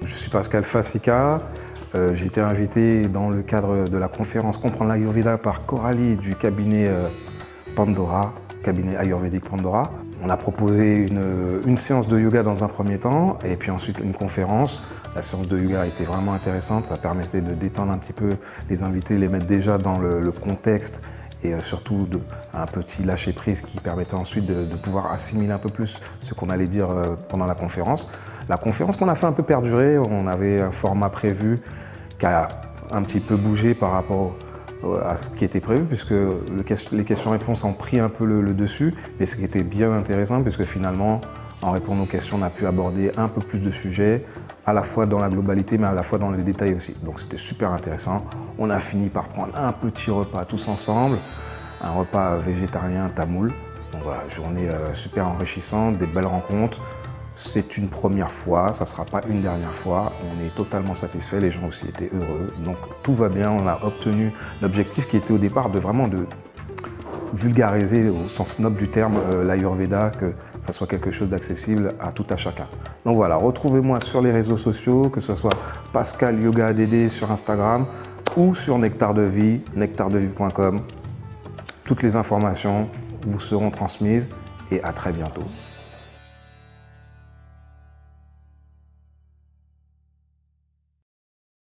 Je suis Pascal Fasika. J'ai été invité dans le cadre de la conférence Comprendre l'Ayurveda par Coralie du cabinet Pandora, cabinet ayurvédique Pandora. On a proposé une séance de yoga dans un premier temps et puis ensuite une conférence. La séance de yoga a été vraiment intéressante, ça permettait de détendre un petit peu les invités, les mettre déjà dans le contexte et surtout un petit lâcher-prise qui permettait ensuite de pouvoir assimiler un peu plus ce qu'on allait dire pendant la conférence. La conférence qu'on a fait un peu perdurer, on avait un format prévu qui a un petit peu bougé par rapport à ce qui était prévu, puisque les questions-réponses ont pris un peu le dessus, mais ce qui était bien intéressant, puisque finalement, en répondant aux questions, on a pu aborder un peu plus de sujets, à la fois dans la globalité, mais à la fois dans les détails aussi. Donc c'était super intéressant. On a fini par prendre un petit repas tous ensemble, un repas végétarien tamoul. Donc voilà, journée super enrichissante, des belles rencontres. C'est une première fois, ça ne sera pas une dernière fois. On est totalement satisfait, les gens aussi étaient heureux. Donc tout va bien, on a obtenu l'objectif qui était au départ de vraiment de vulgariser au sens noble du terme l'Ayurveda, que ça soit quelque chose d'accessible à tout à chacun. Donc voilà, retrouvez-moi sur les réseaux sociaux, que ce soit Pascal Yoga ADD sur Instagram ou sur Nectar de Vie, nectardevie.com. Toutes les informations vous seront transmises et à très bientôt.